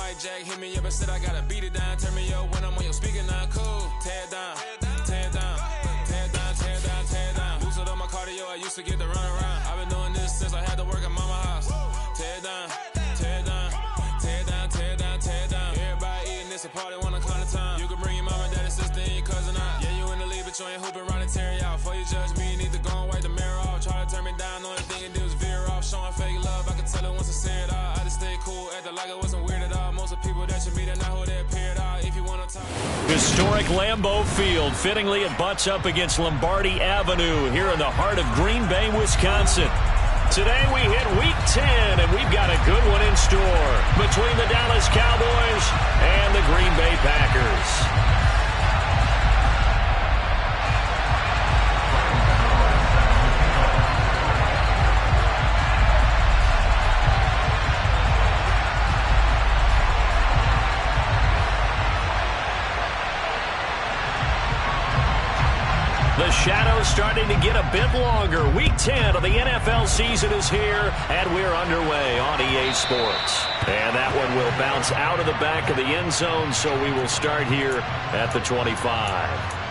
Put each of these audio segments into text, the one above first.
mic jack, hit me up and said I gotta beat it down. Turn me up when I'm on your speaker now. Cool. Tear it down. Tear it down. Tear it down. Tear it down. Tear it down. Boosted up my cardio. I used to get to run around. I've been doing this since I had to work at mama house. Tear it down. Tear it down. Tear it down. Tear it down. Tear it down. Everybody eating this a party one o'clock of time. You can bring your mama, daddy, sister, and your cousin out. Yeah, you in the league, but you ain't hooping around and tear out. Before you judge me, you need to go and wipe the mirror off. Try to turn me down, only thing you do is veer off. Showing fake love, I can tell it once I say it all. I just stay cool, acting like it wasn't weird at all. Most of the people that you meet are not who they appear at all. If you want to talk. Historic Lambeau Field. Fittingly, it butts up against Lombardi Avenue here in the heart of Green Bay, Wisconsin. Today we hit Week 10, and we've got a good one in store between the Dallas Cowboys and the Green Bay Packers. The shadow's starting to get a bit longer. Week 10 of the NFL season is here, and we're underway on EA Sports. And that one will bounce out of the back of the end zone, so we will start here at the 25.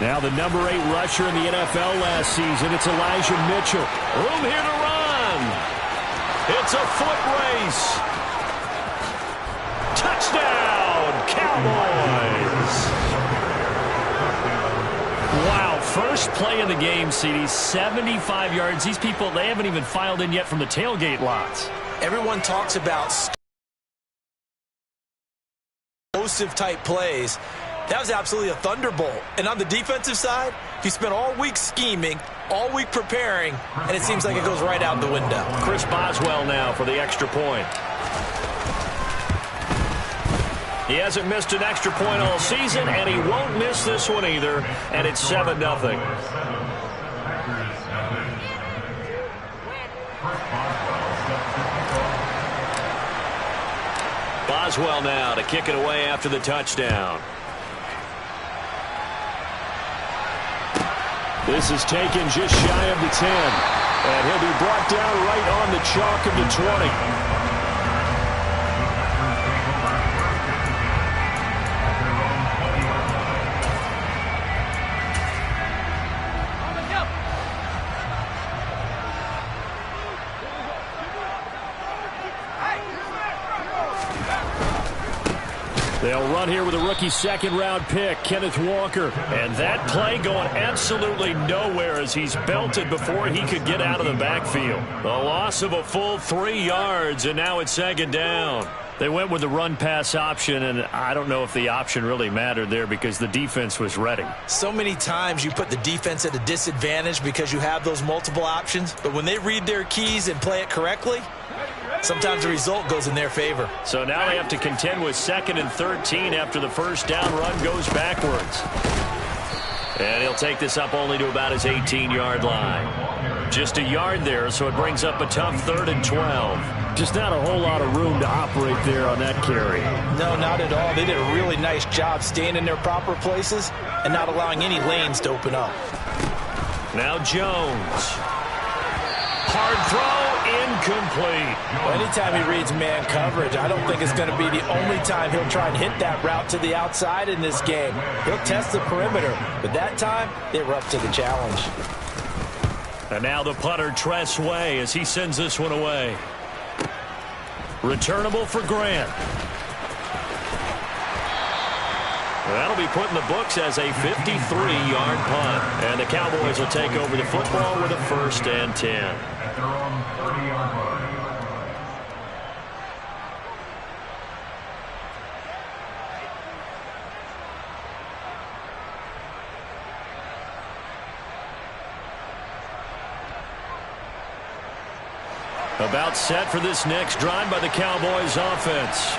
Now the number 8 rusher in the NFL last season, it's Elijah Mitchell. Room here to run. It's a foot race. Touchdown, Cowboys. Wow, first play of the game, CD, 75 yards. These people, they haven't even filed in yet from the tailgate lots. Everyone talks about explosive-type plays. That was absolutely a thunderbolt. And on the defensive side, he spent all week scheming, all week preparing, and it seems like it goes right out the window. Chris Boswell now for the extra point. He hasn't missed an extra point all season, and he won't miss this one either, and it's 7-0. Boswell now to kick it away after the touchdown. This is taken just shy of the 10. And he'll be brought down right on the chalk of the 20. They'll run here with a rookie second-round pick, Kenneth Walker. And that play going absolutely nowhere as he's belted before he could get out of the backfield. The loss of a full 3 yards, and now it's second down. They went with the run-pass option, and I don't know if the option really mattered there because the defense was ready. So many times you put the defense at a disadvantage because you have those multiple options, but when they read their keys and play it correctly, sometimes the result goes in their favor. So now they have to contend with 2nd and 13 after the first down run goes backwards. And he'll take this up only to about his 18-yard line. Just a yard there, so it brings up a tough 3rd and 12. Just not a whole lot of room to operate there on that carry. No, not at all. They did a really nice job staying in their proper places and not allowing any lanes to open up. Now Jones. Hard throw, incomplete. Well, anytime he reads man coverage, I don't think it's going to be the only time he'll try and hit that route to the outside in this game. He'll test the perimeter, but that time, they were up to the challenge. And now the punter, Tress Way, as he sends this one away. Returnable for Grant. That'll be put in the books as a 53-yard punt. And the Cowboys will take over the football with a 1st and 10. About set for this next drive by the Cowboys offense.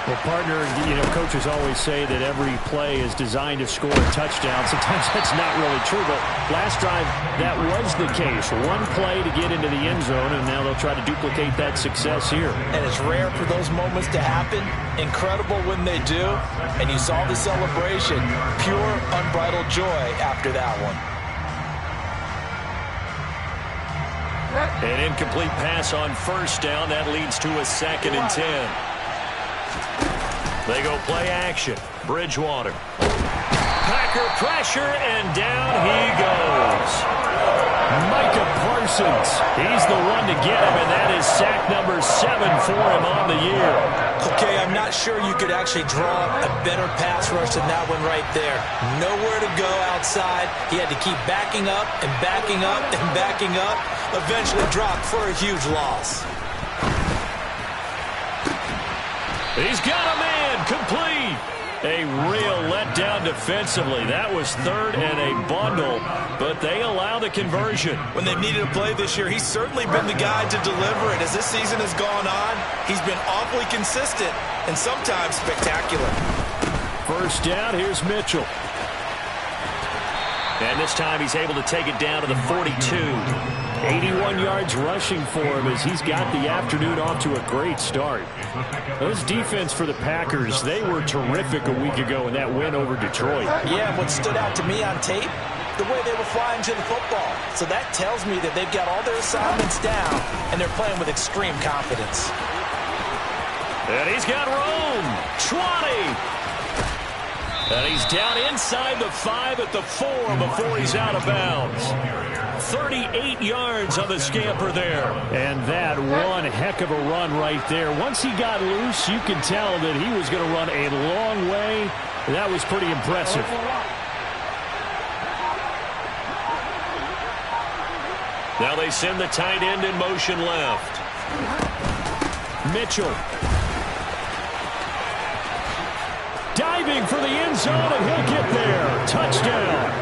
Well, partner, coaches always say that every play is designed to score a touchdown. Sometimes that's not really true, but last drive, that was the case. One play to get into the end zone, and now they'll try to duplicate that success here. And it's rare for those moments to happen. Incredible when they do. And you saw the celebration. Pure, unbridled joy after that one. An incomplete pass on first down. That leads to a 2nd and 10. They go play action. Bridgewater. Packer pressure, and down he goes. Micah Parsons. He's the one to get him, and that is sack number 7 for him on the year. Okay, I'm not sure you could actually draw a better pass rush than that one right there. Nowhere to go outside. He had to keep backing up and backing up and backing up. Eventually dropped for a huge loss. He's got a man complete. A real letdown defensively. That was 3rd and a bundle, but they allow the conversion. When they've needed a play this year, he's certainly been the guy to deliver it. As this season has gone on, he's been awfully consistent and sometimes spectacular. First down, here's Mitchell. And this time he's able to take it down to the 42. 81 yards rushing for him as he's got the afternoon off to a great start. Those defense for the Packers, they were terrific a week ago in that win over Detroit. Yeah, what stood out to me on tape, the way they were flying to the football. So that tells me that they've got all their assignments down, and they're playing with extreme confidence. And he's got room. 20. And he's down inside the 5 at the 4 before he's out of bounds. 38 yards on the scamper there. And that one heck of a run right there. Once he got loose, you can tell that he was going to run a long way. That was pretty impressive. Now they send the tight end in motion left. Mitchell. Diving for the end zone, and he'll get there. Touchdown.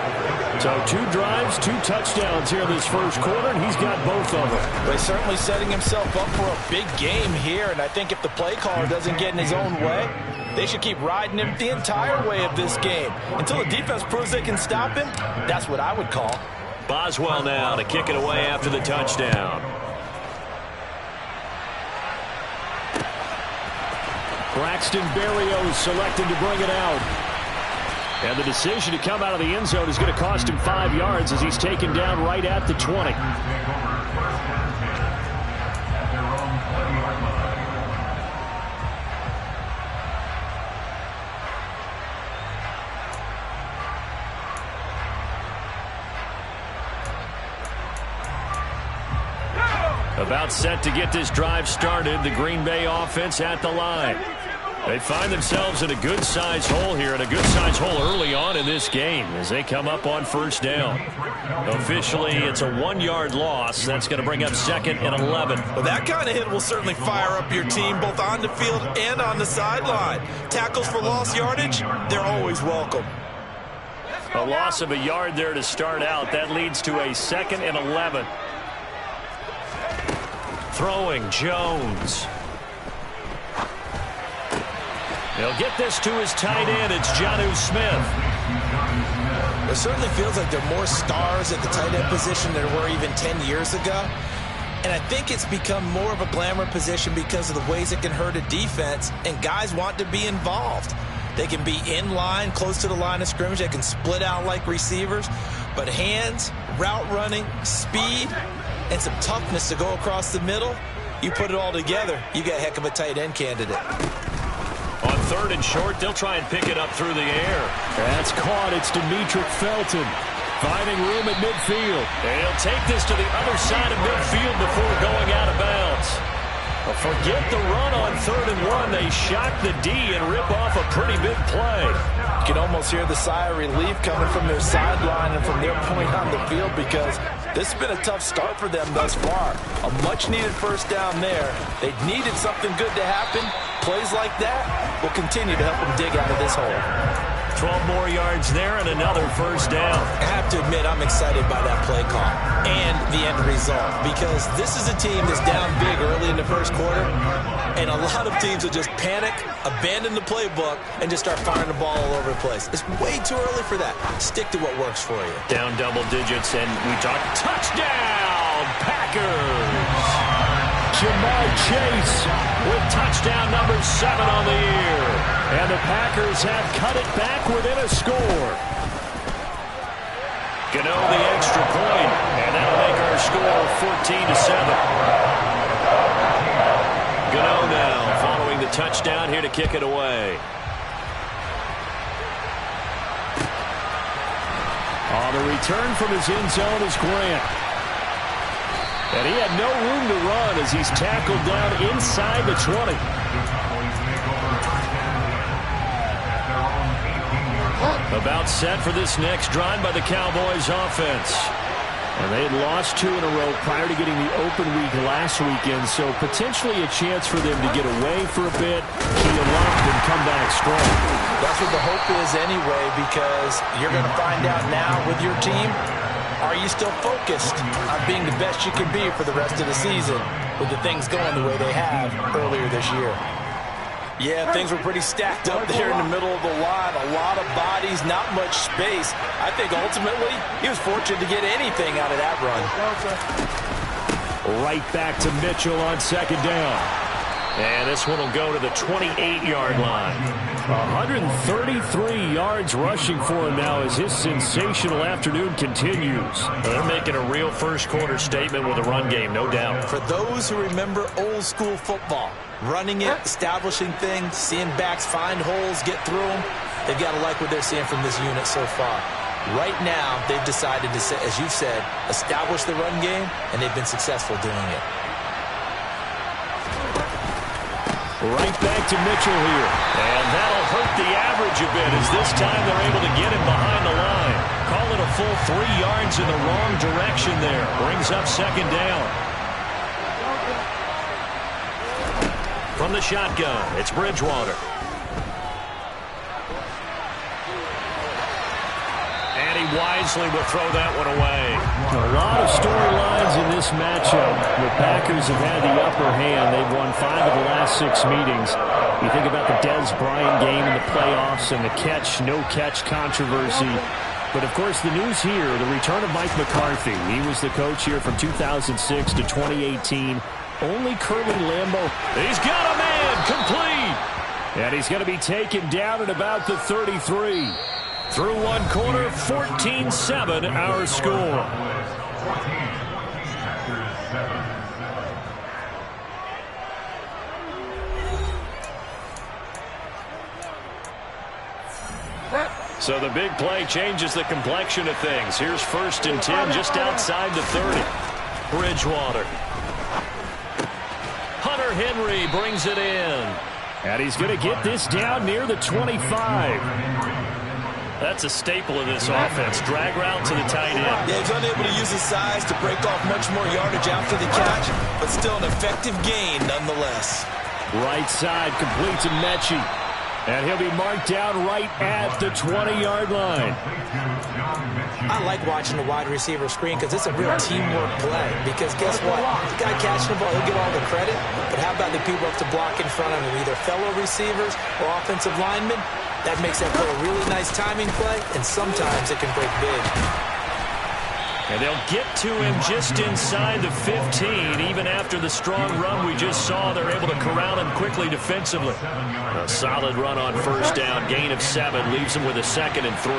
So 2 drives, 2 touchdowns here in this first quarter, and he's got both of them. But he's certainly setting himself up for a big game here, and I think if the play caller doesn't get in his own way, they should keep riding him the entire way of this game. Until the defense proves they can stop him, that's what I would call. Boswell now to kick it away after the touchdown. Braxton Berrios selected to bring it out. And the decision to come out of the end zone is going to cost him 5 yards as he's taken down right at the 20. About set to get this drive started, the Green Bay offense at the line. They find themselves in a good-sized hole here, and a good-sized hole early on in this game as they come up on first down. Officially, it's a 1-yard loss. That's going to bring up 2nd and 11. Well, that kind of hit will certainly fire up your team both on the field and on the sideline. Tackles for lost yardage, they're always welcome. A loss of a yard there to start out. That leads to a 2nd and 11. Throwing Jones. He'll get this to his tight end. It's Jonnu Smith. It certainly feels like there are more stars at the tight end position than there were even 10 years ago. And I think it's become more of a glamour position because of the ways it can hurt a defense, and guys want to be involved. They can be in line, close to the line of scrimmage. They can split out like receivers. But hands, route running, speed, and some toughness to go across the middle, you put it all together, you got a heck of a tight end candidate. On 3rd and short, they'll try and pick it up through the air. That's caught. It's Demetric Felton finding room at midfield. And he'll take this to the other side of midfield before going out of bounds. Forget the run on 3rd and 1. They shock the D and rip off a pretty big play. You can almost hear the sigh of relief coming from their sideline and from their point on the field because this has been a tough start for them thus far. A much-needed first down there. They needed something good to happen. Plays like that will continue to help them dig out of this hole. 12 more yards there and another first down. I have to admit, I'm excited by that play call and the end result, because this is a team that's down big early in the first quarter, and a lot of teams will just panic, abandon the playbook, and just start firing the ball all over the place. It's way too early for that. Stick to what works for you. Down double digits, and we talk touchdown, Packers. Jamar Chase with touchdown number 7 on the year. And the Packers have cut it back within a score. Gano the extra point, and that'll make our score 14-7. Gano now following the touchdown here to kick it away. On the return from his end zone is Grant. And he had no room to run as he's tackled down inside the 20. About set for this next drive by the Cowboys offense. And they had lost 2 in a row prior to getting the open week last weekend, so potentially a chance for them to get away for a bit, key them up, and come back strong. That's what the hope is anyway, because you're going to find out now with your team, are you still focused on being the best you can be for the rest of the season with the things going the way they have earlier this year? Yeah, things were pretty stacked up there in the middle of the line. A lot of bodies, not much space. I think ultimately he was fortunate to get anything out of that run. Right back to Mitchell on second down. And this one will go to the 28-yard line. 133 yards rushing for him now as his sensational afternoon continues. They're making a real first-quarter statement with a run game, no doubt. For those who remember old-school football, running it, establishing things, seeing backs find holes, get through them, they've got to like what they're seeing from this unit so far. Right now, they've decided to, as you've said, establish the run game, and they've been successful doing it. Right back to Mitchell here. And that'll hurt the average a bit as this time they're able to get him behind the line. Call it a full 3 yards in the wrong direction there. Brings up second down. From the shotgun, it's Bridgewater. And he wisely will throw that one away. A lot of storylines in this matchup. The Packers have had the upper hand. They've won 5 of the last 6 meetings. You think about the Dez Bryant game in the playoffs and the catch, no catch controversy. But, of course, the news here, the return of Mike McCarthy. He was the coach here from 2006 to 2018. Only Curly Lambeau. He's got a man, complete. And he's going to be taken down at about the 33. Through one quarter, 14-7 our score. So the big play changes the complexion of things. Here's 1st and 10 just outside the 30. Bridgewater. Hunter Henry brings it in. And he's going to get this down near the 25. That's a staple of this offense. Drag route to the tight end. Yeah, he's unable to use his size to break off much more yardage after the catch, but still an effective gain nonetheless. Right side complete to Mechie. And he'll be marked down right at the 20-yard line. I like watching the wide receiver screen because it's a real teamwork play. Because guess what? The guy catching the ball, he'll get all the credit. But how about the people up to block in front of him, either fellow receivers or offensive linemen? That makes that play a really nice timing play, and sometimes it can break big. And they'll get to him just inside the 15. Even after the strong run we just saw, they're able to corral him quickly defensively. A solid run on first down. Gain of 7 leaves him with a 2nd and 3.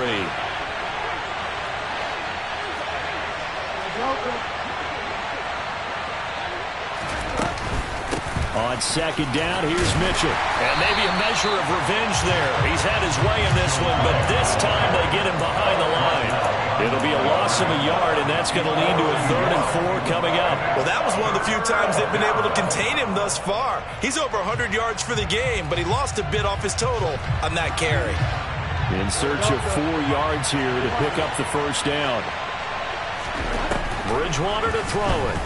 On second down, here's Mitchell. And maybe a measure of revenge there. He's had his way in this one, but this time they get him behind the line. It'll be a loss of a yard, and that's going to lead to a 3rd and 4 coming up. Well, that was one of the few times they've been able to contain him thus far. He's over 100 yards for the game, but he lost a bit off his total on that carry. In search of 4 yards here to pick up the first down. Bridgewater to throw it.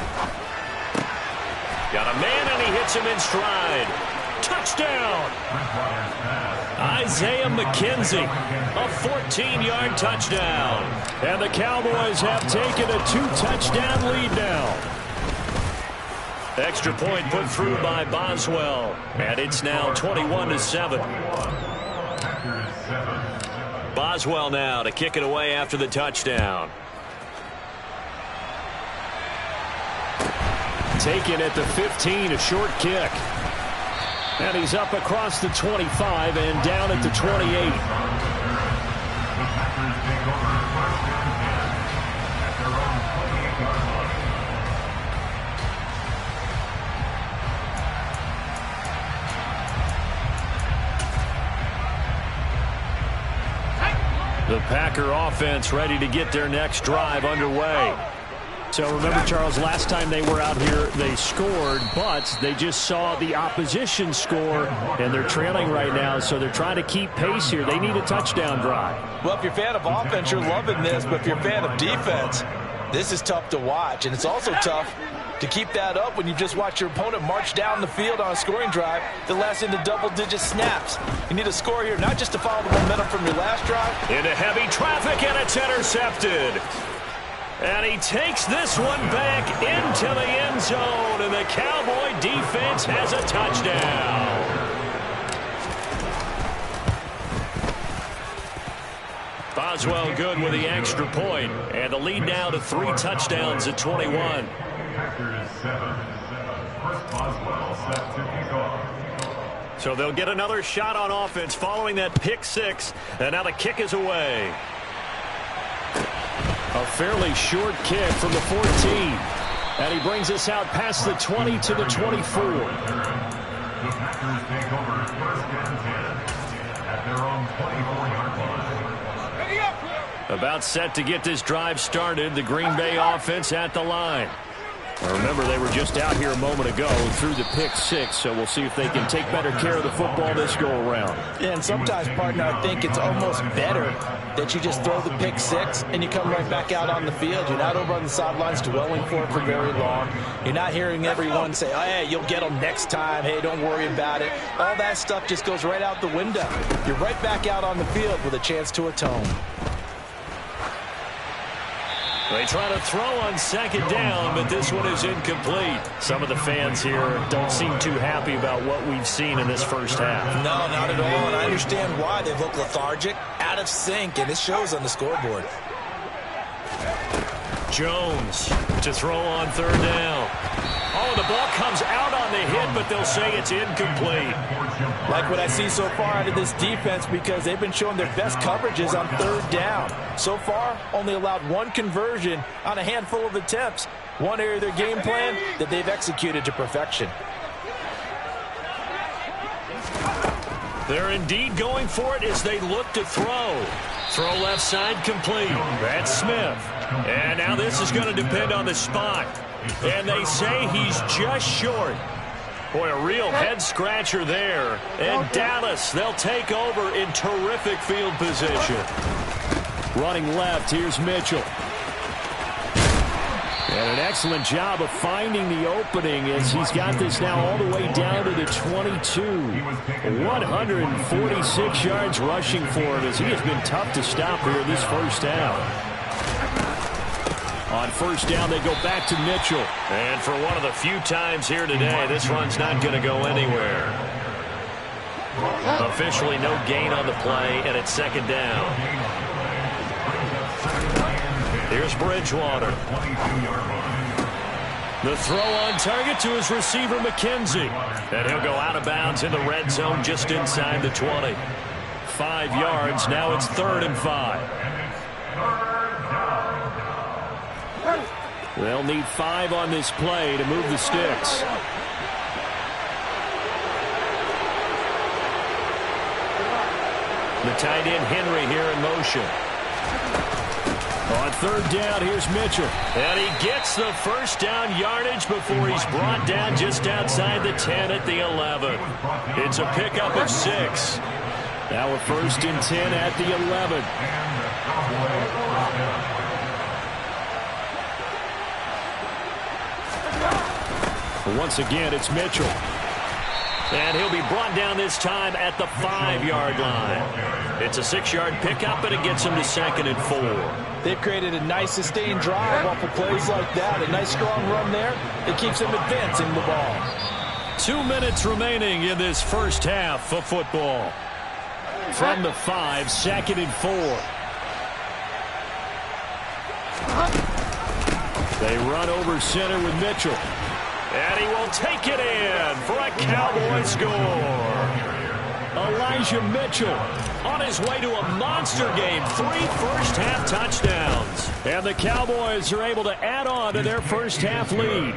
Got a man, and he hits him in stride. Touchdown! Isaiah McKenzie, a 14-yard touchdown. And the Cowboys have taken a 2-touchdown lead now. Extra point put through by Boswell. And it's now 21-7. Boswell now to kick it away after the touchdown. Taken at the 15, a short kick. And he's up across the 25 and down at the 28. The Packer offense ready to get their next drive underway. So remember, Charles, last time they were out here, they scored, but they just saw the opposition score, and they're trailing right now, so they're trying to keep pace here. They need a touchdown drive. Well, if you're a fan of offense, you're loving this, but if you're a fan of defense, this is tough to watch, and it's also tough to keep that up when you just watch your opponent march down the field on a scoring drive that lasts into double-digit snaps. You need a score here, not just to follow the momentum from your last drive. Into heavy traffic, and it's intercepted. And he takes this one back into the end zone, and the Cowboy defense has a touchdown. Boswell good with the extra point, and the lead now to 3 touchdowns at 21. So they'll get another shot on offense following that pick 6, and now the kick is away. A fairly short kick from the 14. And he brings us out past the 20 to the 24. About set to get this drive started. The Green Bay offense at the line. Remember, they were just out here a moment ago through the pick 6, so we'll see if they can take better care of the football this go-around. Yeah, and sometimes, partner, I think it's almost better that you just throw the pick 6 and you come right back out on the field. You're not over on the sidelines dwelling for it for very long. You're not hearing everyone say, oh, hey, you'll get them next time. Hey, don't worry about it. All that stuff just goes right out the window. You're right back out on the field with a chance to atone. They try to throw on second down, but this one is incomplete. Some of the fans here don't seem too happy about what we've seen in this first half. No, not at all, and I understand why. They look lethargic, out of sync, and it shows on the scoreboard. Jones to throw on third down. Oh, the ball comes out on the hit, but they'll say it's incomplete. Like what I see so far out of this defense, because they've been showing their best coverages on third down. So far, only allowed 1 conversion on a handful of attempts. One area of their game plan that they've executed to perfection. They're indeed going for it as they look to throw. Throw left side complete. That's Smith. And now this is going to depend on the spot. And they say he's just short. Boy, a real head-scratcher there. And Dallas, they'll take over in terrific field position. Running left, here's Mitchell. And an excellent job of finding the opening as he's got this now all the way down to the 22. 146 yards rushing for him as he has been tough to stop here this first half. On first down, they go back to Mitchell. And for one of the few times here today, this run's not going to go anywhere. Officially no gain on the play, and it's second down. Here's Bridgewater. The throw on target to his receiver, McKenzie. And he'll go out of bounds in the red zone just inside the 20. 5 yards. Now it's 3rd and 5. They'll need 5 on this play to move the sticks. The tight end Henry here in motion. On third down, here's Mitchell. And he gets the first down yardage before he's brought down just outside the 10 at the 11. It's a pickup of 6. Now a 1st and 10 at the 11. Once again, it's Mitchell. And he'll be brought down this time at the 5-yard line. It's a 6-yard pickup, and it gets him to 2nd and 4. They've created a nice sustained drive off of plays like that. A nice strong run there. It keeps them advancing the ball. 2 minutes remaining in this first half of football. From the 5, 2nd and 4. They run over center with Mitchell. And he will take it in for a Cowboy score. Elijah Mitchell on his way to a monster game. 3 first-half touchdowns. And the Cowboys are able to add on to their first-half lead.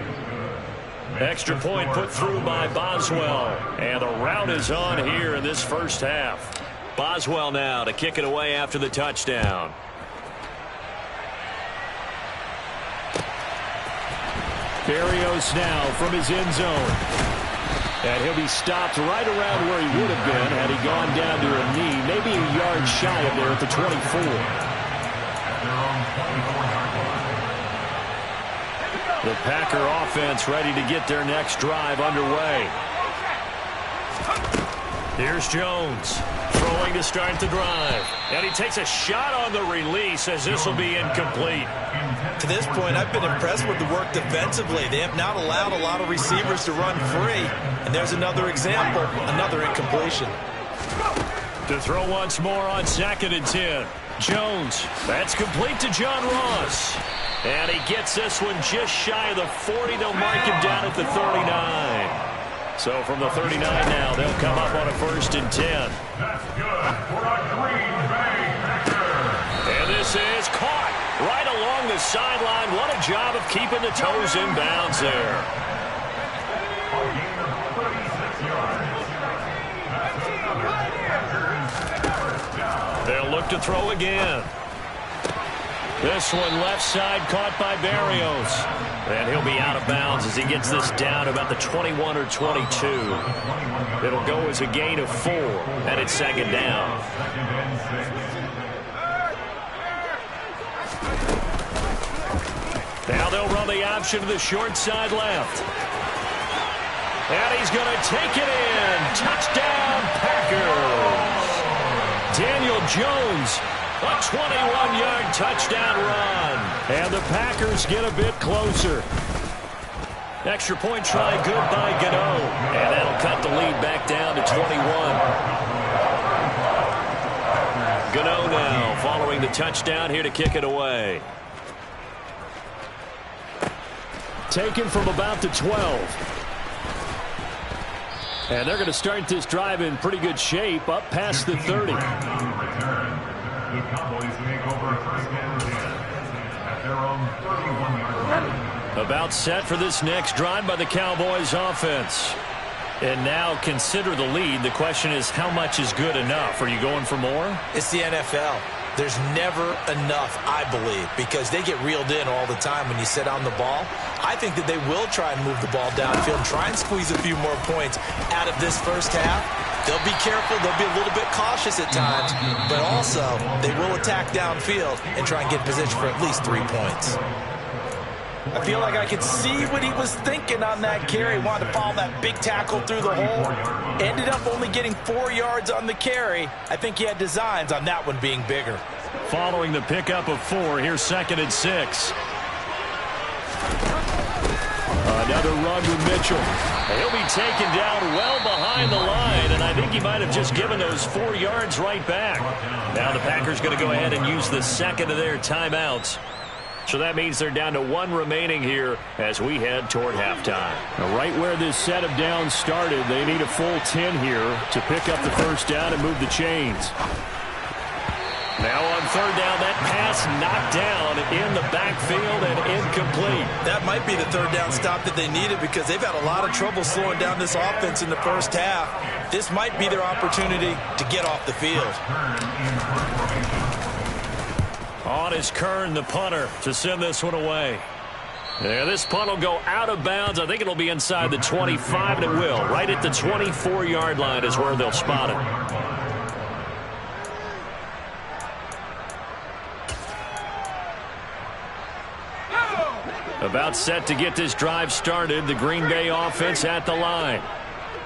Extra point put through by Boswell. And the rout is on here in this first half. Boswell now to kick it away after the touchdown. Berrios now from his end zone. And he'll be stopped right around where he would have been had he gone down to a knee, maybe a yard shy of there at the 24. The Packer offense ready to get their next drive underway. Here's Jones throwing to start the drive. And he takes a shot on the release as this will be incomplete. To this point, I've been impressed with the work defensively. They have not allowed a lot of receivers to run free. And there's another example, another incompletion. To throw once more on 2nd and 10. Jones, that's complete to John Ross. And he gets this one just shy of the 40. They'll mark him down at the 39. So from the 39 now, they'll come up on a 1st and 10. That's good for a Green Bay Packer. And this is caught right along the sideline. What a job of keeping the toes in bounds there. A gain of 36 yards. They'll look to throw again. This one left side caught by Berrios. And he'll be out of bounds as he gets this down about the 21 or 22. It'll go as a gain of 4, and it's 2nd down. Now they'll run the option to the short side left. And he's going to take it in. Touchdown, Packers. Daniel Jones, a 21-yard touchdown run. And the Packers get a bit closer. Extra point try good by Gano. And that'll cut the lead back down to 21. Gano now following the touchdown here to kick it away. Taken from about the 12. And they're going to start this drive in pretty good shape up past the 30. The Cowboys make over 1st and 10 at their own 31-yard line. About set for this next drive by the Cowboys offense. And now consider the lead. The question is, how much is good enough? Are you going for more? It's the NFL. There's never enough, I believe, because they get reeled in all the time when you sit on the ball. I think that they will try and move the ball downfield, try and squeeze a few more points out of this first half. They'll be careful. They'll be a little bit cautious at times, but also they will attack downfield and try and get position for at least 3 points. I feel like I could see what he was thinking on that carry. Wanted to follow that big tackle through the hole. Ended up only getting 4 yards on the carry. I think he had designs on that one being bigger. Following the pickup of 4, here's 2nd and 6. Another run with Mitchell. He'll be taken down well behind the line, and I think he might have just given those 4 yards right back. Now the Packers going to go ahead and use the second of their timeouts. So that means they're down to 1 remaining here as we head toward halftime. Now right where this set of downs started, they need a full 10 here to pick up the first down and move the chains. Now on 3rd down, that pass knocked down in the backfield and incomplete. That might be the 3rd down stop that they needed because they've had a lot of trouble slowing down this offense in the first half. This might be their opportunity to get off the field. On is Kern, the punter, to send this one away. Yeah, this punt will go out of bounds. I think it'll be inside the 25, and it will. Right at the 24-yard line is where they'll spot it. About set to get this drive started. The Green Bay offense at the line.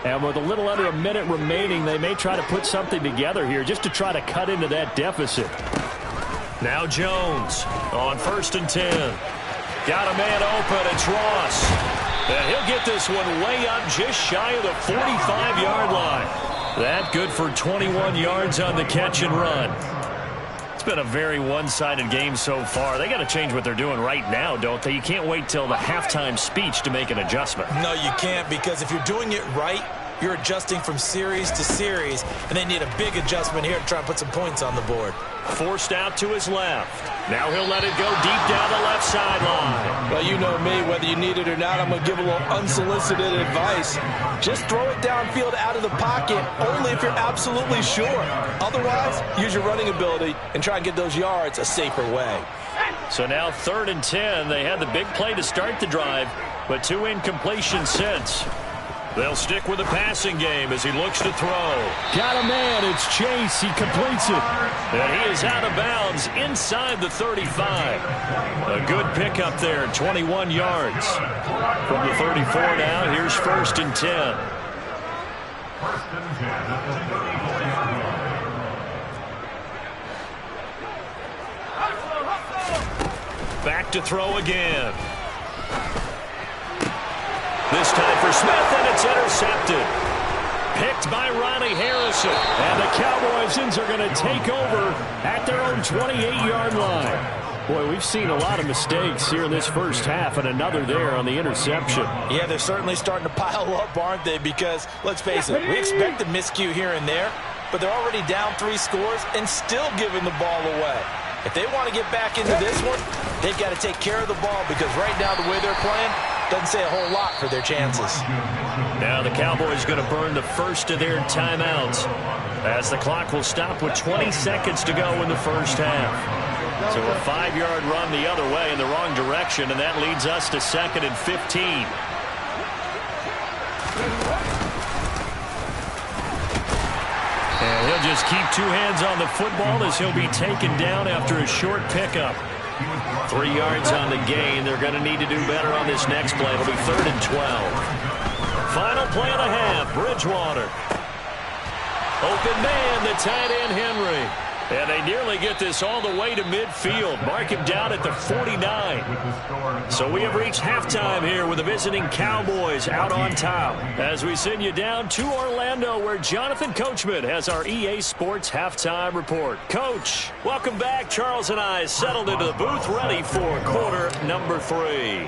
And with a little under a minute remaining, they may try to put something together here just to try to cut into that deficit. Now Jones on 1st and 10. Got a man open. It's Ross. And he'll get this one way up just shy of the 45-yard line. That good for 21 yards on the catch and run. It's been a very one-sided game so far. They got to change what they're doing right now, don't they? You can't wait till the halftime speech to make an adjustment. No, you can't, because if you're doing it right, you're adjusting from series to series, and they need a big adjustment here to try and put some points on the board. Forced out to his left. Now he'll let it go deep down the left sideline. Well, you know me, whether you need it or not, I'm going to give a little unsolicited advice. Just throw it downfield out of the pocket, only if you're absolutely sure. Otherwise, use your running ability and try and get those yards a safer way. So now 3rd and 10. They had the big play to start the drive, but 2 incompletions since. They'll stick with the passing game as he looks to throw. Got a man. It's Chase. He completes it. And he is out of bounds inside the 35. A good pickup there, 21 yards. From the 34 now, here's 1st and 10. 1st and 10 at the 34-yard line. Back to throw again. This time for Smith, and it's intercepted. Picked by Ronnie Harrison. And the Cowboys are going to take over at their own 28-yard line. Boy, we've seen a lot of mistakes here in this first half, and another there on the interception. Yeah, they're certainly starting to pile up, aren't they? Because, let's face it, we expect a miscue here and there, but they're already down 3 scores and still giving the ball away. If they want to get back into this one, they've got to take care of the ball, because right now the way they're playing doesn't say a whole lot for their chances. Now the Cowboys going to burn the first of their timeouts as the clock will stop with 20 seconds to go in the first half. So a 5-yard run the other way in the wrong direction, and that leads us to 2nd and 15. And he'll just keep 2 hands on the football as he'll be taken down after a short pickup. 3 yards on the gain. They're going to need to do better on this next play. It'll be 3rd and 12. Final play and a half. Bridgewater. Open man, the tight end Henry. And they nearly get this all the way to midfield. Mark him down at the 49. So we have reached halftime here with the visiting Cowboys out on top. As we send you down to Orlando, where Jonathan Coachman has our EA Sports halftime report. Coach, welcome back. Charles and I settled into the booth, ready for quarter number 3.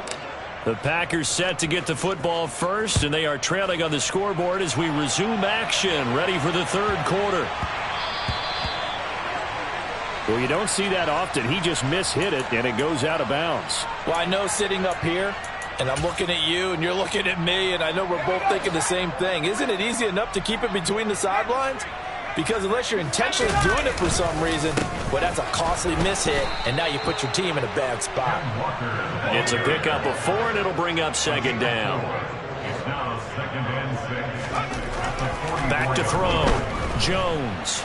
The Packers set to get the football first, and they are trailing on the scoreboard as we resume action, ready for the 3rd quarter. Well, you don't see that often. He just mishit it, and it goes out of bounds. Well, I know sitting up here, and I'm looking at you, and you're looking at me, and I know we're both thinking the same thing. Isn't it easy enough to keep it between the sidelines? Because unless you're intentionally doing it for some reason, well, that's a costly mishit, and now you put your team in a bad spot. It's a pickup of 4, and it'll bring up 2nd down. Now 2nd and 6. Back to throw. Jones.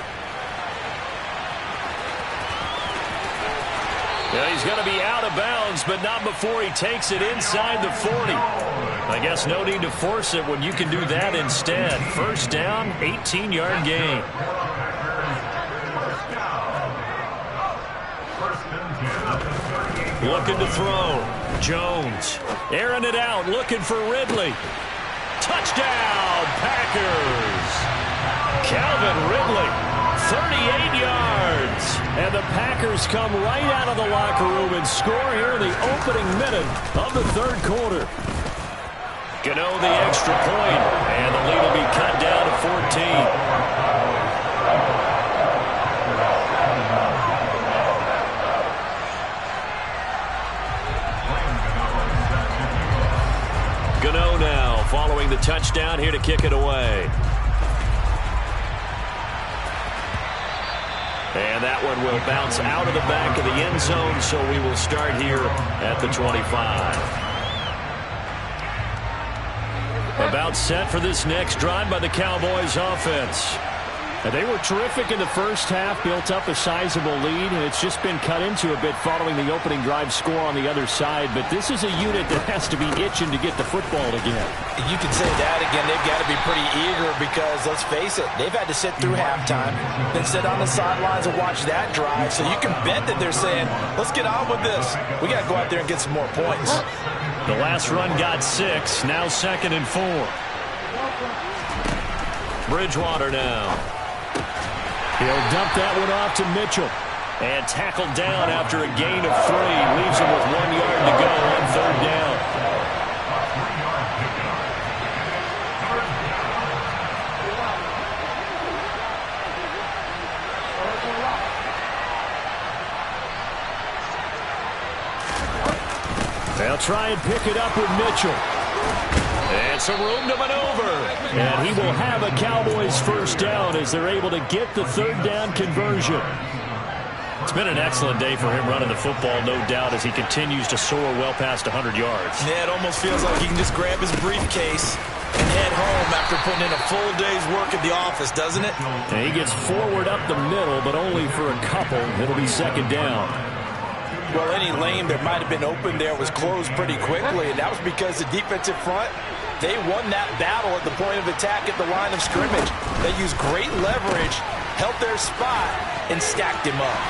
Yeah, he's going to be out of bounds, but not before he takes it inside the 40. I guess no need to force it when you can do that instead. 1st down, 18-yard gain. Looking to throw. Jones. Airing it out, looking for Ridley. Touchdown, Packers. Calvin Ridley. 38 yards. And the Packers come right out of the locker room and score here in the opening minute of the 3rd quarter. Gano the extra point, and the lead will be cut down to 14. Gano now following the touchdown here to kick it away. And that one will bounce out of the back of the end zone, so we will start here at the 25. About set for this next drive by the Cowboys offense. They were terrific in the first half, built up a sizable lead, and it's just been cut into a bit following the opening drive score on the other side. But this is a unit that has to be itching to get the football again. You can say that again. They've got to be pretty eager because, let's face it, they've had to sit through halftime, then sit on the sidelines and watch that drive. So you can bet that they're saying, let's get on with this. We got to go out there and get some more points. The last run got 6, now 2nd and 4. Bridgewater now. He'll dump that one off to Mitchell. And tackled down after a gain of 3. Leaves him with 1 yard to go on 3rd down. They'll try and pick it up with Mitchell. And some room to maneuver. And he will have a Cowboys first down as they're able to get the 3rd down conversion. It's been an excellent day for him running the football, no doubt, as he continues to soar well past 100 yards. Yeah, it almost feels like he can just grab his briefcase and head home after putting in a full day's work at the office, doesn't it? And he gets forward up the middle, but only for a couple. It'll be 2nd down. Well, any lane that might have been open there was closed pretty quickly, and that was because the defensive front, they won that battle at the point of attack at the line of scrimmage. They used great leverage, held their spot, and stacked him up.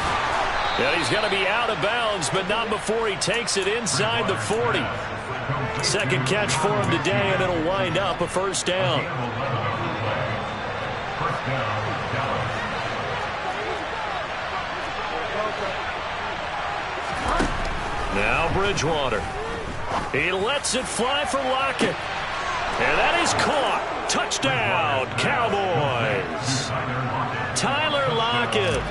Yeah, he's going to be out of bounds, but not before he takes it inside the 40. 2nd catch for him today, and it'll wind up a 1st down. Now Bridgewater. He lets it fly for Lockett. And that is caught. Touchdown, Cowboys. Tyler Lockett,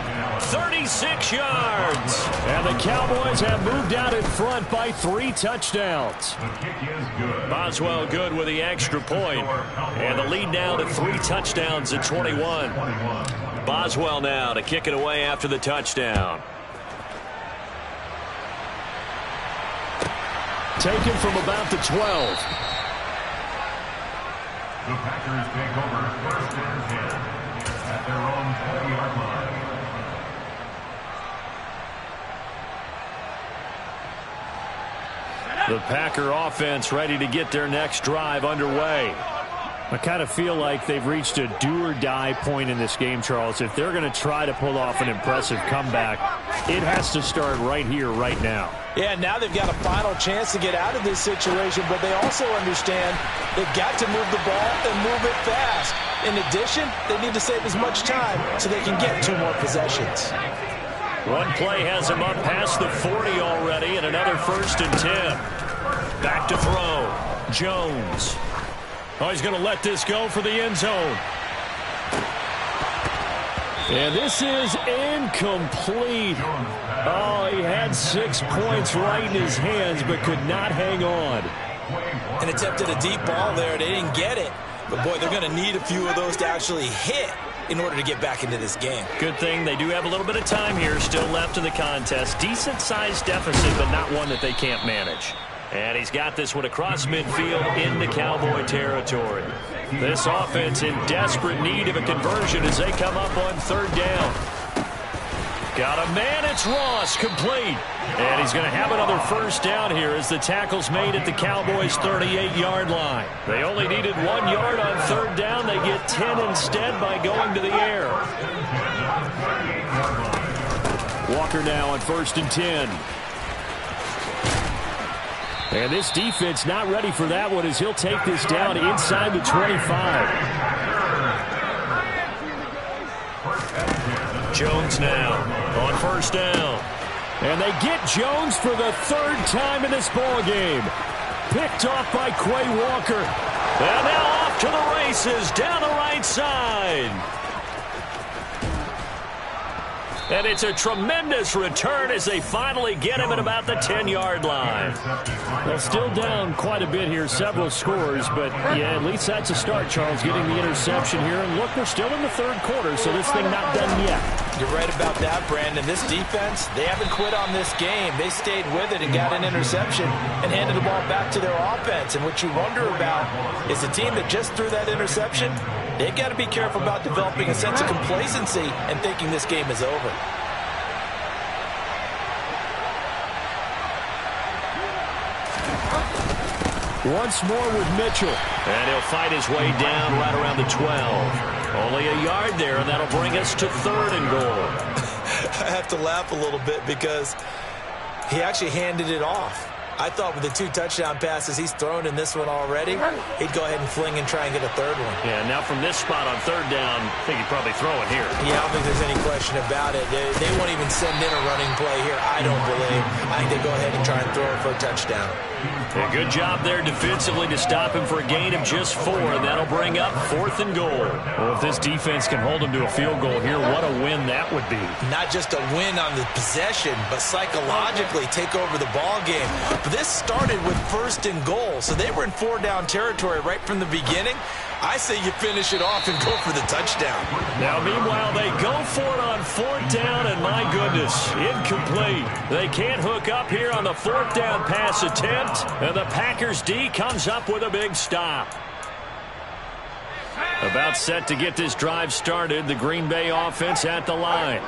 36 yards. And the Cowboys have moved out in front by 3 touchdowns. Boswell good with the extra point. And the lead now to 3 touchdowns at 21. Boswell now to kick it away after the touchdown. Taken from about the 12. The Packers take over 1st and 10 at their own 40-yard line. The Packer offense ready to get their next drive underway. I kind of feel like they've reached a do-or-die point in this game, Charles. If they're going to try to pull off an impressive comeback, it has to start right here, right now. Yeah, now they've got a final chance to get out of this situation, but they also understand they've got to move the ball and move it fast. In addition, they need to save as much time so they can get 2 more possessions. One play has him up past the 40 already, and another 1st and 10. Back to throw. Jones. Oh, he's going to let this go for the end zone. And this is incomplete. Oh, he had 6 points right in his hands, but could not hang on. And attempted a deep ball there. They didn't get it. But, boy, they're going to need a few of those to actually hit in order to get back into this game. Good thing they do have a little bit of time here still left in the contest. Decent-sized deficit, but not one that they can't manage. And he's got this one across midfield into Cowboy territory. This offense in desperate need of a conversion as they come up on 3rd down. Got a man, it's Ross, complete. And he's going to have another 1st down here as the tackle's made at the Cowboys' 38-yard line. They only needed 1 yard on 3rd down. They get 10 instead by going to the air. Walker now on 1st and 10. And this defense not ready for that one as he'll take this down inside the 25. Jones now on 1st down. And they get Jones for the 3rd time in this ball game. Picked off by Quay Walker. And now off to the races down the right side. And it's a tremendous return as they finally get him at about the 10-yard line. Well, still down quite a bit here, several scores, but yeah, at least that's a start, Charles, getting the interception here. And look, we're still in the 3rd quarter, so this thing not done yet. You're right about that, Brandon. This defense, they haven't quit on this game. They stayed with it and got an interception and handed the ball back to their offense. And what you wonder about is the team that just threw that interception, They've got to be careful about developing a sense of complacency and thinking this game is over. Once more with Mitchell. And he'll fight his way down right around the 12. Only a yard there, and that'll bring us to 3rd and goal. I have to laugh a little bit because he actually handed it off. I thought with the 2 touchdown passes he's thrown in this one already, he'd go ahead and fling and try and get a 3rd one. Yeah, now from this spot on 3rd down, I think he'd probably throw it here. Yeah, I don't think there's any question about it. They won't even send in a running play here, I don't believe. I think they go ahead and try and throw it for a touchdown. A good job there defensively to stop him for a gain of just 4, and that'll bring up 4th and goal. Well, if this defense can hold him to a field goal here, what a win that would be. Not just a win on the possession, but psychologically take over the ball game. But this started with 1st and goal, so they were in 4-down territory right from the beginning. I say you finish it off and go for the touchdown. Now, meanwhile, they go for it on 4th down, and my goodness, incomplete. They can't hook up here on the 4th down pass attempt, and the Packers D comes up with a big stop. About set to get this drive started, the Green Bay offense at the line.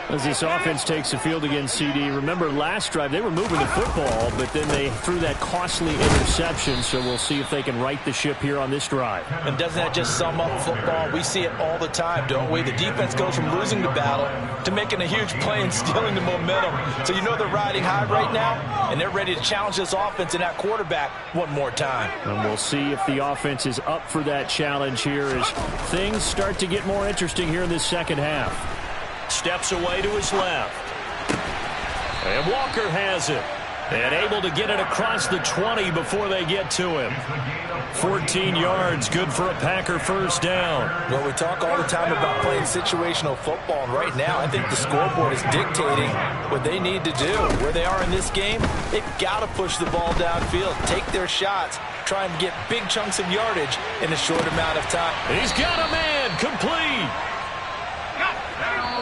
As this offense takes the field against CD, remember last drive they were moving the football, but then they threw that costly interception, so we'll see if they can right the ship here on this drive. And doesn't that just sum up football? We see it all the time, don't we? The defense goes from losing the battle to making a huge play and stealing the momentum. So you know they're riding high right now, and they're ready to challenge this offense and that quarterback one more time. And we'll see if the offense is up for that challenge here as things start to get more interesting here in this second half. Steps away to his left. And Walker has it. And able to get it across the 20 before they get to him. 14 yards, good for a Packer 1st down. Well, we talk all the time about playing situational football, and right now I think the scoreboard is dictating what they need to do. Where they are in this game, they've got to push the ball downfield, take their shots, try and get big chunks of yardage in a short amount of time. He's got a man, complete.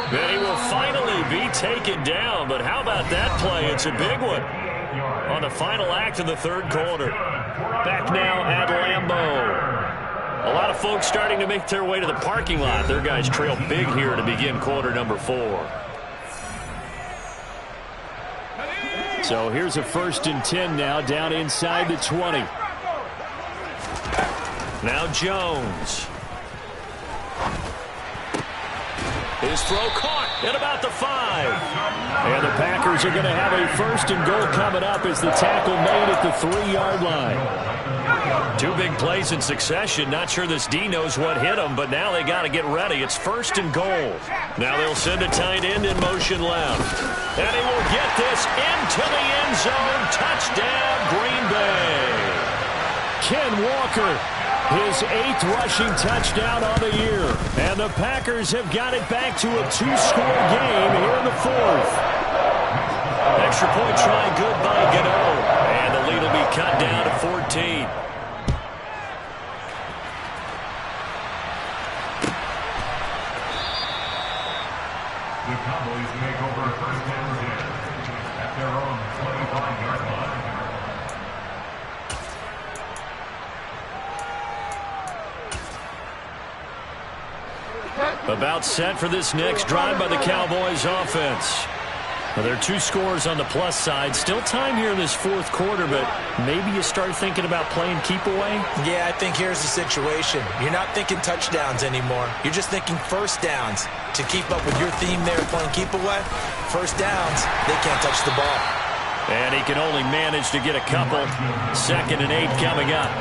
And he will finally be taken down, but how about that play? It's a big one on the final act of the 3rd quarter. Back now at Lambeau. A lot of folks starting to make their way to the parking lot. Their guys trail big here to begin quarter number 4. So here's a 1st and 10 now down inside the 20. Now Jones. His throw caught at about the 5. And the Packers are going to have a 1st and goal coming up as the tackle made at the 3-yard line. 2 big plays in succession. Not sure this D knows what hit him, but now they got to get ready. It's 1st and goal. Now they'll send a tight end in motion left. And he will get this into the end zone. Touchdown, Green Bay. Ken Walker. His 8th rushing touchdown on the year. And the Packers have got it back to a 2-score game here in the 4th. Extra point try good by Gano. And the lead will be cut down to 14. The Cowboys take over 1st and 10 at their own 25-yard line. About set for this next drive by the Cowboys offense. Well, there are 2 scores on the plus side. Still time here in this 4th quarter, but maybe you start thinking about playing keep away? Yeah, I think here's the situation. You're not thinking touchdowns anymore. You're just thinking 1st downs. To keep up with your theme there playing keep away, 1st downs, they can't touch the ball. And he can only manage to get a couple. 2nd and 8 coming up.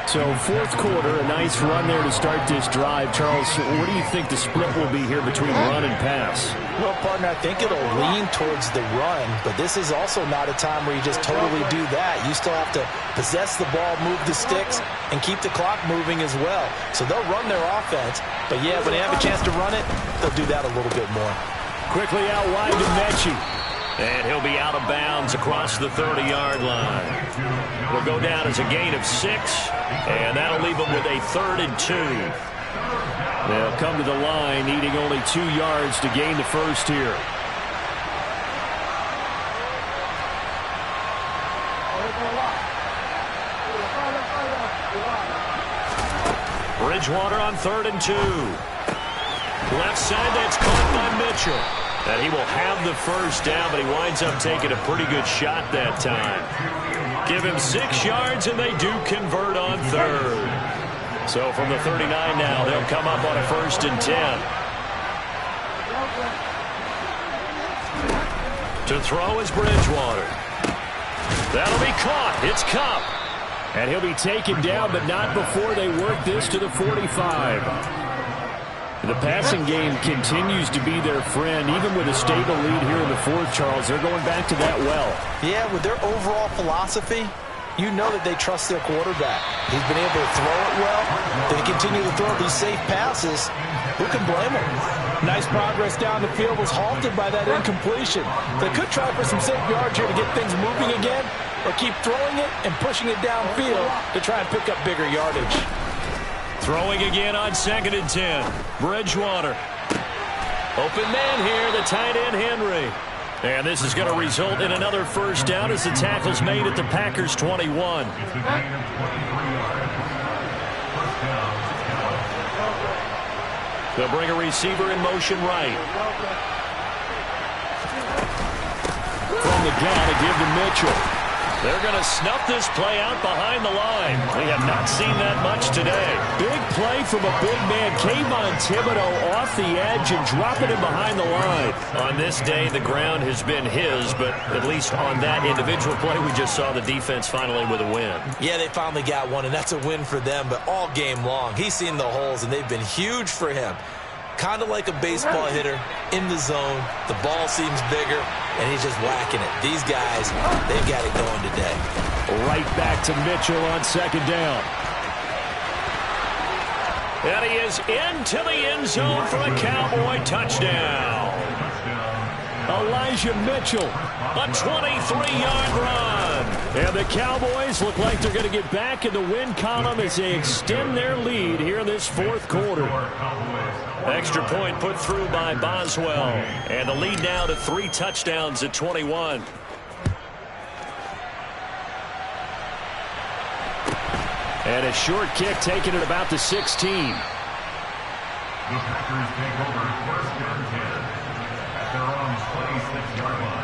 So 4th quarter, a nice run there to start this drive. Charles, what do you think the split will be here between run and pass? Well, partner, I think it'll lean towards the run, but this is also not a time where you just totally do that. You still have to possess the ball, move the sticks, and keep the clock moving as well. So they'll run their offense, but yeah, when they have a chance to run it, they'll do that a little bit more. Quickly out wide to Mechie. And he'll be out of bounds across the 30-yard line. Will go down as a gain of 6, and that'll leave him with a 3rd and 2. They'll come to the line needing only 2 yards to gain the 1st here. Bridgewater on 3rd and 2. Left side, that's caught by Mitchell. And he will have the first down, but he winds up taking a pretty good shot that time. Give him 6 yards, and they do convert on 3rd. So from the 39 now, they'll come up on a 1st and 10. To throw is Bridgewater. That'll be caught. It's Cup. And he'll be taken down, but not before they work this to the 45. The passing game continues to be their friend. Even with a stable lead here in the 4th, Charles, they're going back to that well. Yeah, with their overall philosophy, you know that they trust their quarterback. He's been able to throw it well. They continue to throw these safe passes. Who can blame him? Nice progress down the field was halted by that incompletion. They could try for some safe yards here to get things moving again, or keep throwing it and pushing it downfield to try and pick up bigger yardage. Throwing again on 2nd and 10. Bridgewater. Open man here, the tight end Henry. And this is going to result in another first down as the tackle's made at the Packers' 21. They'll bring a receiver in motion right. From the gun to give to Mitchell. They're going to snuff this play out behind the line. We have not seen that much today. Big play from a big man. Kayvon Thibodeau off the edge and dropping him behind the line. On this day, the ground has been his, but at least on that individual play, we just saw the defense finally with a win. Yeah, they finally got one, and that's a win for them, but all game long, he's seen the holes, and they've been huge for him. Kind of like a baseball hitter in the zone. The ball seems bigger, and he's just whacking it. These guys, they've got it going today. Right back to Mitchell on 2nd down. And he is into the end zone for a Cowboy touchdown. Elijah Mitchell. A 23-yard run. And the Cowboys look like they're going to get back in the win column as they extend their lead here in this 4th quarter. Extra point put through by Boswell. And the lead now to 3 touchdowns at 21. And a short kick taken at about the 16. The Packers take over 1st and 10 at their own 26-yard line.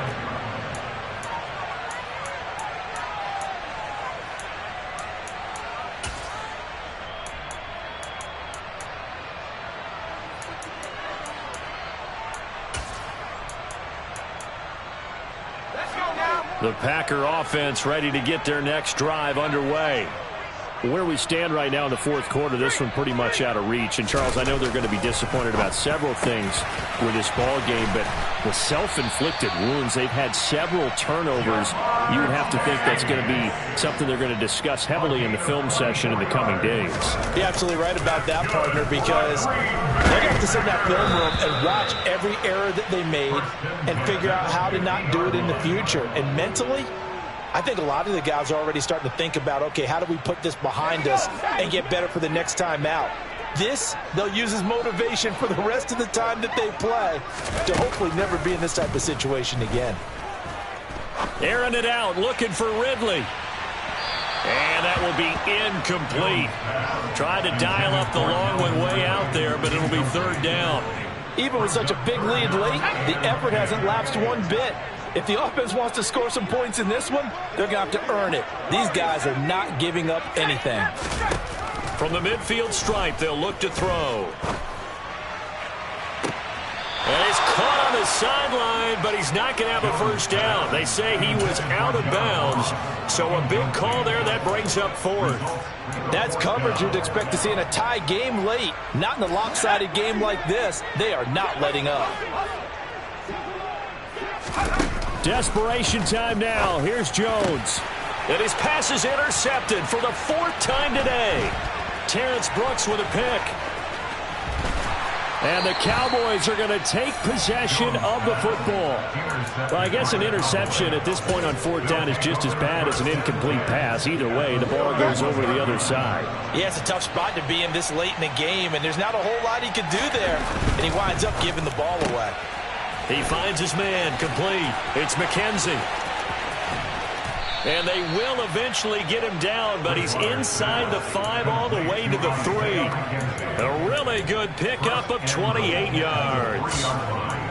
The Packer offense ready to get their next drive underway. Where we stand right now in the 4th quarter, this one pretty much out of reach. And, Charles, I know they're going to be disappointed about several things with this ball game, but the self-inflicted wounds, they've had several turnovers. You would have to think that's going to be something they're going to discuss heavily in the film session in the coming days. You're absolutely right about that, partner, because they're going to have to sit in that film room and watch every error that they made and figure out how to not do it in the future. And mentally, I think a lot of the guys are already starting to think about, okay, how do we put this behind us and get better for the next time out? This, they'll use as motivation for the rest of the time that they play to hopefully never be in this type of situation again. Airing it out, looking for Ridley. And that will be incomplete. Trying to dial up the long one way out there, but it'll be 3rd down. Even with such a big lead late, the effort hasn't lapsed one bit. If the offense wants to score some points in this one, they're going to have to earn it. These guys are not giving up anything. From the midfield stripe, they'll look to throw. And he's caught on the sideline, but he's not going to have a first down. They say he was out of bounds, so a big call there that brings up 4th. That's coverage you'd expect to see in a tie game late. Not in a lopsided game like this. They are not letting up. Desperation time now. Here's Jones. And his pass is intercepted for the 4th time today. Terrence Brooks with a pick. And the Cowboys are going to take possession of the football. Well, I guess an interception at this point on 4th down is just as bad as an incomplete pass. Either way, the ball goes over to the other side. Yeah, it's a tough spot to be in this late in the game, and there's not a whole lot he could do there. And he winds up giving the ball away. He finds his man, complete. It's McKenzie. And they will eventually get him down, but he's inside the 5 all the way to the 3. A really good pickup of 28 yards.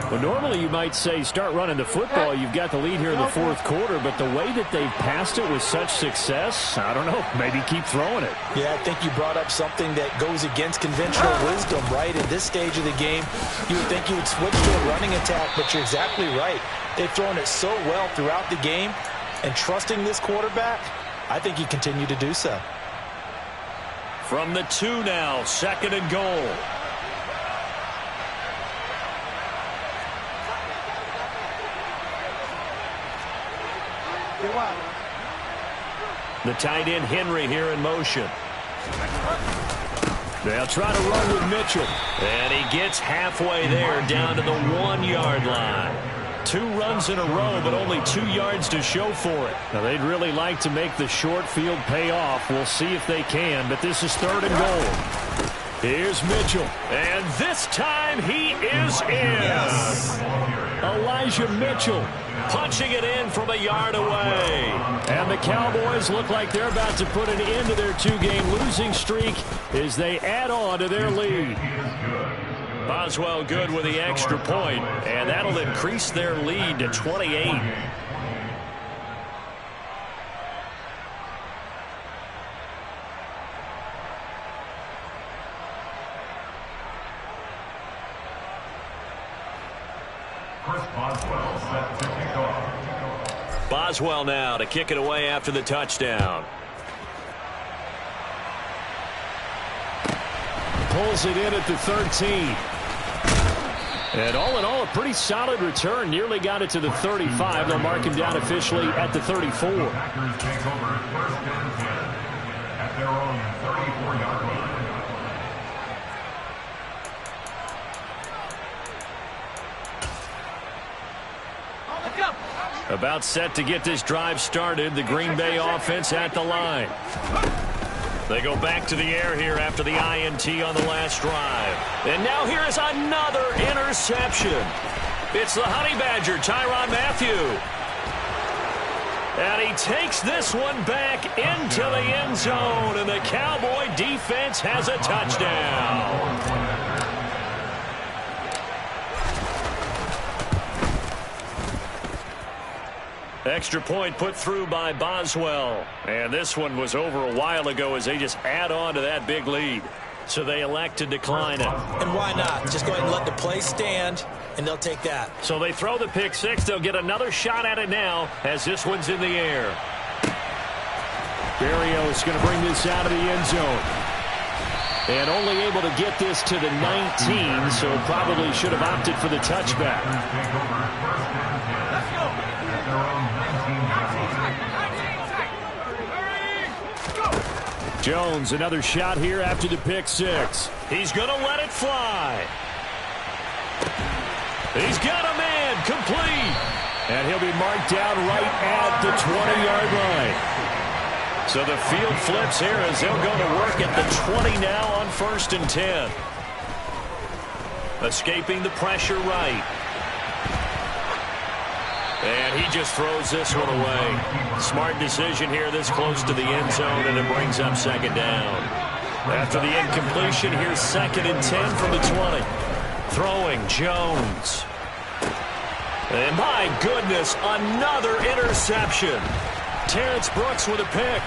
Well, normally you might say start running the football. You've got the lead here in the fourth quarter, but the way that they've passed it with such success, I don't know, maybe keep throwing it. Yeah, I think you brought up something that goes against conventional wisdom, right? In this stage of the game, you would think you would switch to a running attack, but you're exactly right. They've thrown it so well throughout the game, and trusting this quarterback, I think you continue to do so. From the 2 now, 2nd and goal. The tight end Henry here in motion. They'll try to run with Mitchell. And he gets halfway there down to the 1-yard line. 2 runs in a row, but only 2 yards to show for it. Now, they'd really like to make the short field pay off. We'll see if they can, but this is 3rd and goal. Here's Mitchell. And this time he is in. Yes. Elijah Mitchell punching it in from a yard away. And the Cowboys look like they're about to put an end to their 2-game losing streak as they add on to their lead. Boswell good with the extra point, and that'll increase their lead to 28. Boswell now to kick it away after the touchdown. Pulls it in at the 13. And all in all, a pretty solid return. Nearly got it to the 35. They'll mark him down officially at the 34. Packers take over 1st and 10 at their own 34-yard line. About set to get this drive started. The Green Bay offense at the line. They go back to the air here after the INT on the last drive. And now here is another interception. It's the Honey Badger, Tyrann Mathieu. And he takes this one back into the end zone. And the Cowboy defense has a touchdown. Extra point put through by Boswell. And this one was over a while ago as they just add on to that big lead. So they elect to decline it. And why not? Just go ahead and let the play stand, and they'll take that. So they throw the pick 6. They'll get another shot at it now as this one's in the air. Berrios going to bring this out of the end zone. And only able to get this to the 19, so probably should have opted for the touchback. Jones, another shot here after the pick 6. He's going to let it fly. He's got a man complete. And he'll be marked down right at the 20-yard line. So the field flips here as they'll go to work at the 20 now on 1st and 10. Escaping the pressure right. And he just throws this one away. Smart decision here this close to the end zone, and it brings up 2nd down. After the incompletion, here's 2nd and 10 from the 20. Throwing Jones. And my goodness, another interception. Terrence Brooks with a pick.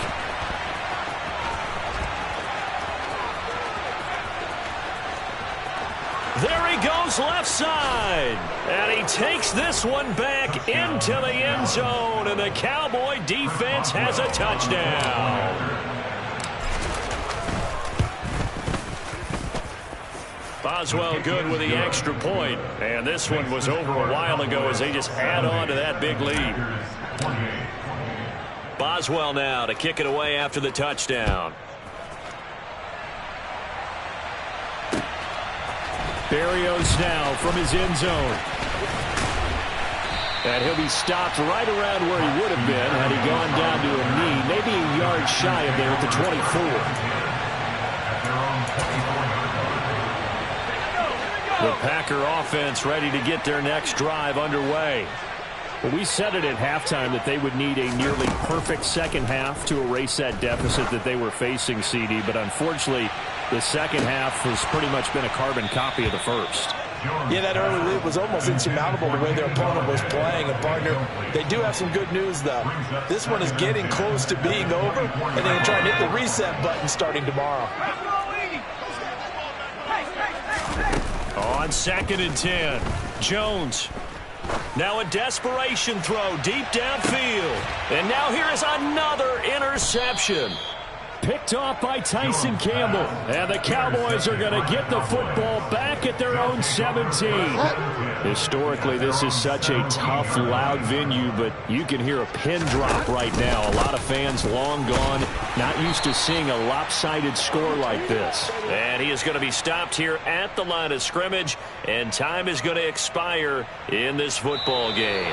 There he goes left side. And he takes this one back into the end zone. And the Cowboy defense has a touchdown. Boswell good with the extra point. And this one was over a while ago as they just add on to that big lead. Boswell now to kick it away after the touchdown. Berrios now from his end zone. And he'll be stopped right around where he would have been had he gone down to a knee, maybe a yard shy of there at the 24. The Packer offense ready to get their next drive underway. Well, we said it at halftime that they would need a nearly perfect second half to erase that deficit that they were facing, CD. But unfortunately, the second half has pretty much been a carbon copy of the first. Yeah, that early lead was almost insurmountable the way their opponent was playing. And, partner, they do have some good news, though. This one is getting close to being over, and they can try and hit the reset button starting tomorrow. On 2nd and 10, Jones. Now a desperation throw deep downfield. And now here is another interception. Picked off by Tyson Campbell. And the Cowboys are going to get the football back at their own 17. Historically, this is such a tough, loud venue, but you can hear a pin drop right now. A lot of fans long gone, not used to seeing a lopsided score like this. And he is going to be stopped here at the line of scrimmage, and time is going to expire in this football game.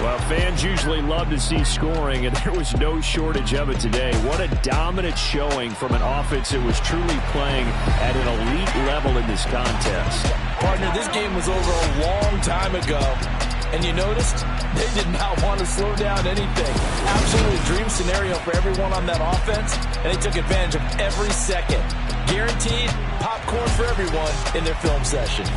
Well, fans usually love to see scoring, and there was no shortage of it today. What a dominant showing from an offense that was truly playing at an elite level in this contest. Partner, this game was over a long time ago, and you noticed they did not want to slow down anything. Absolutely dream scenario for everyone on that offense, and they took advantage of every second. Guaranteed popcorn for everyone in their film session.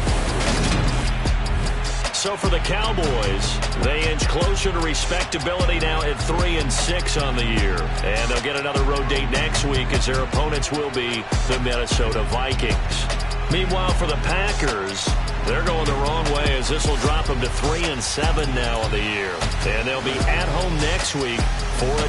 So for the Cowboys, they inch closer to respectability now at 3-6 on the year. And they'll get another road date next week as their opponents will be the Minnesota Vikings. Meanwhile, for the Packers, they're going the wrong way as this will drop them to 3-7 now on the year. And they'll be at home next week for a